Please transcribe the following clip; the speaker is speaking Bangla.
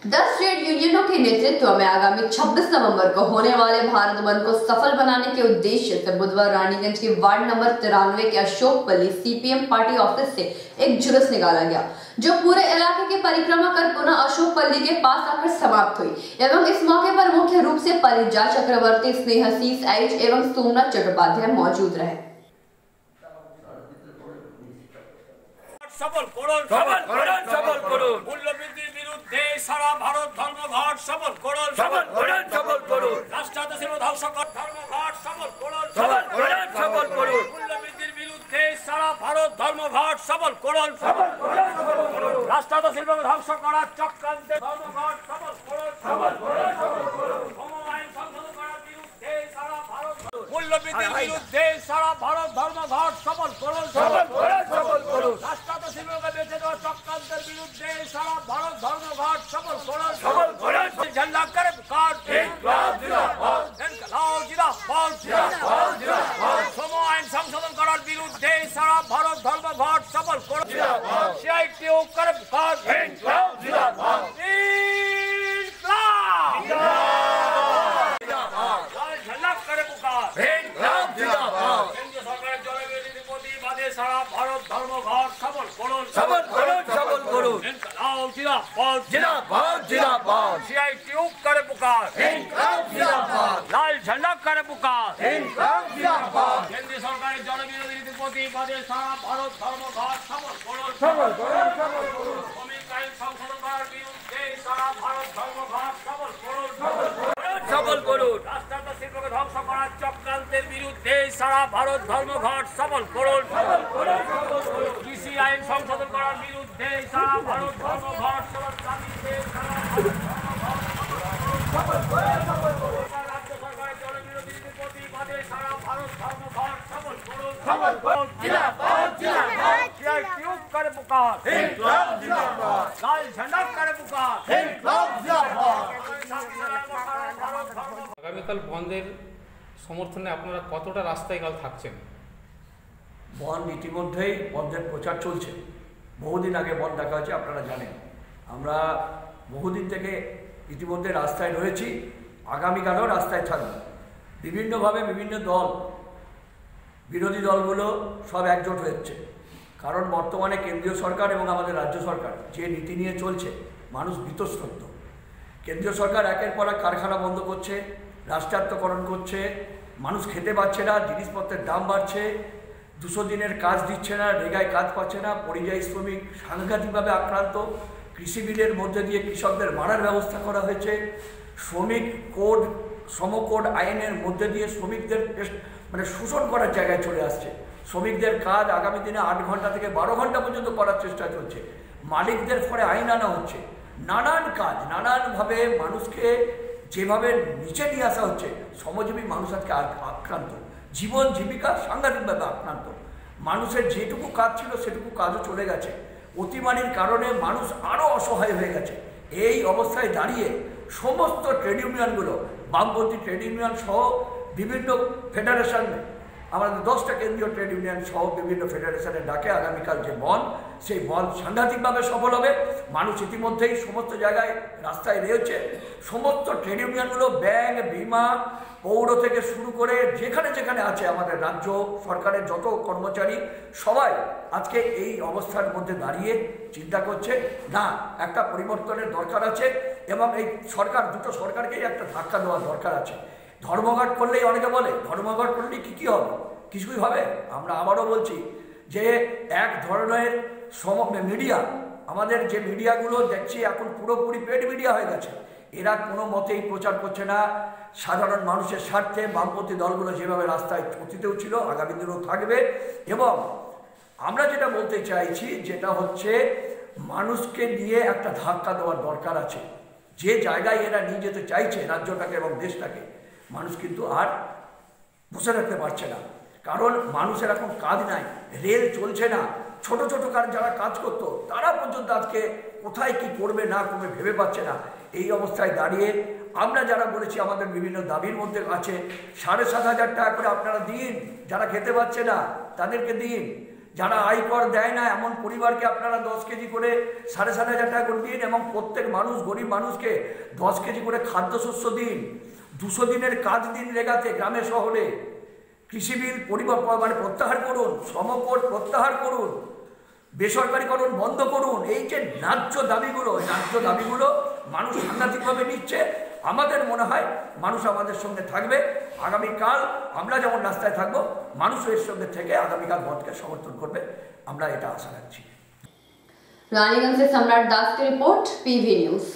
10 ट्रेड यूनियनों के नेतृत्व में आगामी 26 नवंबर को होने वाले भारत बंद को सफल बनाने के उद्देश्य से बुधवार रानीगंज के वार्ड नंबर 93 के अशोकपल्ली सीपीएम पार्टी ऑफिस से एक जुलूस निकाला गया, जो पूरे इलाके की परिक्रमा कर पुनः अशोकपल्ली के पास आकर समाप्त हुई। एवं इस मौके पर मुख्य रूप से परिजा चक्रवर्ती, स्नेहसीस एच एवं सोमनाथ चट्टोपाध्याय मौजूद रहे। সফল করুন, সফল করুন, সফল করুন। মূল্যবৃদ্ধির বিরুদ্ধে সারা ভারত ধর্মঘট সফল করুন, সফল করুন, সফল করুন। রাষ্ট্রায়ত্ত ধ্বংসকর ধর্মঘট সফল করুন, সফল করুন, সফল করুন। মূল্যবৃদ্ধির বিরুদ্ধে সারা ভারত ধর্মঘট সফল করুন, সফল করুন, সফল করুন। রাষ্ট্রায়ত্ত শিল্পকে ধ্বংস করার চক্রান্তে ধর্মঘট সফল করুন, সফল করুন, সফল করুন। আইন সংশোধন করার বিরুদ্ধে সারা ভারত মূল্যবৃদ্ধির বিরুদ্ধে সারা ভারত ধর্মঘট সফল করুন, সফল করুন, সফল করুন। রাষ্ট্রায়ত্ত শিল্পকে বেঁচে দেওয়ার চক্রান্তের বিরুদ্ধে সারা ভারত ধর্মঘট সফল করুন, সফল করুন। ঝান্ডা করে পুকার ইনকলাব জিন্দাবাদ, ইনকলাব জিন্দাবাদ, জিন্দাবাদ, জিন্দাবাদ। শ্রম আইন সংশোধন করার বিরুদ্ধে সারা ভারত ধর্মঘট সফল করুন, জিন্দাবাদ। সিআইটিইউ করে পুকার ইনকলাব জিন্দাবাদ, ইনকলাব জিন্দাবাদ, জিন্দাবাদ। ঝান্ডা করে পুকার ইনকলাব জিন্দাবাদ। কেন্দ্র সরকারের জনবিরোধী প্রতিবাদে সারা ভারত ধর্মঘট সফল করুন, সফল করুন, সফল করুন। ইনকলাব জিন্দাবাদ, জিন্দাবাদ, জিন্দাবাদ। সিআইটিইউ করে পুকার ইনকলাব জিন্দাবাদ, লাল ঝান্ডা করে পুকার ইনকলাব জিন্দাবাদ। কেন্দ্র সরকারের জনবিরোধী প্রতিবাদে সারা ভারত ধর্মঘট সফল করুন, সফল করুন, সফল করুন। শ্রমিক আইন সংশোধন করার বিরুদ্ধে সারা ভারত ধর্মঘট সফল করুন, সফল করুন, সফল করুন। রাষ্ট্রায়ত্ত শিল্পকে ধ্বংস করার চক্রান্তের বিরুদ্ধে সারা ভারত ধর্মঘট সফল করুন, সফল করুন, সফল করুন। কৃষি আইন সংশোধন করার বিরুদ্ধে সারা ভারত ধর্মঘট সফল দাবিতে সারা ভারত ধর্মঘট সফল করুন, সফল করুন। রাজ্য সরকারের জনবিরোধী প্রতিবাদে সারা ভারত ধর্মঘট সফল করুন, সফল করুন। জিন্দাবাদ, জিন্দাবাদ। সিআইটিইউ করে পুকার ইনকলাব জিন্দাবাদ, লাল ঝান্ডা করে পুকার ইনকলাব জিন্দাবাদ। আগামীকাল বন্ধের সমর্থনে আপনারা কতটা রাস্তায় কাল থাকছেন? বন্ধ ইতিমধ্যেই বন্ধের প্রচার চলছে। বহুদিন আগে বন্ধ ডাকা হয়েছে, আপনারা জানেন। আমরা বহুদিন থেকে ইতিমধ্যে রাস্তায় রয়েছি, আগামীকালও রাস্তায় থাকব। বিভিন্নভাবে বিভিন্ন দল, বিরোধী দলগুলো সব একজোট হচ্ছে, কারণ বর্তমানে কেন্দ্রীয় সরকার এবং আমাদের রাজ্য সরকার যে নীতি নিয়ে চলছে, মানুষ বীতশ্রদ্ধ। কেন্দ্রীয় সরকার একের পর এক কারখানা বন্ধ করছে, রাষ্ট্রায়ত্তকরণ করছে, মানুষ খেতে পাচ্ছে না, জিনিসপত্রের দাম বাড়ছে, 200 দিনের কাজ দিচ্ছে না, রেগায় কাজ পাচ্ছে না, পরিযায়ী শ্রমিক সাংঘাতিকভাবে আক্রান্ত। কৃষি বিলের মধ্যে দিয়ে কৃষকদের মারার ব্যবস্থা করা হয়েছে। শ্রমিক কোড, শ্রম কোড আইনের মধ্যে দিয়ে শ্রমিকদের শোষণ করার জায়গায় চলে আসছে। শ্রমিকদের কাজ আগামী দিনে 8 ঘন্টা থেকে 12 ঘন্টা পর্যন্ত করার চেষ্টা চলছে। মালিকদের ফলে আইন আনা হচ্ছে। নানান কাজ, নানানভাবে মানুষকে যেভাবে নিচে নিয়ে আসা হচ্ছে, শ্রমজীবী মানুষ আজকে আক্রান্ত, জীবন জীবিকা সাংঘাতিকভাবে আক্রান্ত। মানুষের যেটুকু কাজ ছিল সেটুকু কাজও চলে গেছে। অতিমারির কারণে মানুষ আরও অসহায় হয়ে গেছে। এই অবস্থায় দাঁড়িয়ে সমস্ত ট্রেড ইউনিয়নগুলো, বামপন্থী ট্রেড ইউনিয়ন সহ বিভিন্ন ফেডারেশন, আমাদের 10টা কেন্দ্রীয় ট্রেড ইউনিয়ন সহ বিভিন্ন ফেডারেশনের ডাকে আগামীকাল যে বন্ধ, সেই বন্ধ সাংঘাতিকভাবে সফল হবে। মানুষ ইতিমধ্যেই সমস্ত জায়গায় রাস্তায় রয়েছে। সমস্ত ট্রেড ইউনিয়নগুলো, ব্যাংক, বিমা, পৌর থেকে শুরু করে যেখানে যেখানে আছে আমাদের রাজ্য সরকারের যত কর্মচারী, সবাই আজকে এই অবস্থার মধ্যে দাঁড়িয়ে চিন্তা করছে, না, একটা পরিবর্তনের দরকার আছে এবং এই সরকার, দুটো সরকারকেই একটা ধাক্কা দেওয়ার দরকার আছে। ধর্মঘট করলেই, অনেকে বলে ধর্মঘট করলেই কী হবে, কিছুই হবে। আমরা আবারও বলছি যে এক ধরনের মিডিয়া, আমাদের যে মিডিয়াগুলো দেখছি এখন পুরোপুরি পেড মিডিয়া হয়ে গেছে। এরা কোনো মতেই প্রচার করছে না সাধারণ মানুষের স্বার্থে। বামপন্থী দলগুলো যেভাবে রাস্তায় অতীতেও ছিল, আগামী দিনেও থাকবে। এবং আমরা যেটা বলতে চাইছি, যেটা হচ্ছে মানুষকে নিয়ে একটা ধাক্কা দেওয়ার দরকার আছে। যে জায়গায় এরা নিয়ে যেতে চাইছে রাজ্যটাকে এবং দেশটাকে, মানুষ কিন্তু আর বসে রাখতে পারছে না। কারণ মানুষের এখন কাজ নাই, রেল চলছে না, ছোট ছোট কাজ যারা কাজ করতো তারা পর্যন্ত আজকে কোথায় কি করবে না করবে ভেবে পাচ্ছে না। এই অবস্থায় দাঁড়িয়ে আমরা যারা বলেছি, আমাদের বিভিন্ন দাবির মধ্যে আছে 7,500 টাকা করে আপনারা দিন, যারা খেতে পাচ্ছে না তাদেরকে দিন, যারা আয়কর দেয় না এমন পরিবারকে আপনারা 10 কেজি করে 7,500 টাকা করে দিন এবং প্রত্যেক মানুষ গরিব মানুষকে 10 কেজি করে খাদ্যশস্য দিন। 200 দিনের কাজ দিন রেগাতে গ্রামে শহরে। কৃষি বিল প্রত্যাহার করুন, শ্রমকোড প্রত্যাহার করুন, বেসরকারিকরণ বন্ধ করুন। এই যে ন্যায্য দাবিগুলো মানুষ সাংঘাতিকভাবে নিচ্ছে। আমাদের মনে হয় মানুষ আমাদের সঙ্গে থাকবে। আগামীকাল আমরা যেমন রাস্তায় থাকবো, মানুষও এর সঙ্গে থেকে আগামীকাল ভোটকে সমর্থন করবে, আমরা এটা আশা রাখছি। रानीगंज से सम्राट दास की रिपोर्ट, PV न्यूज।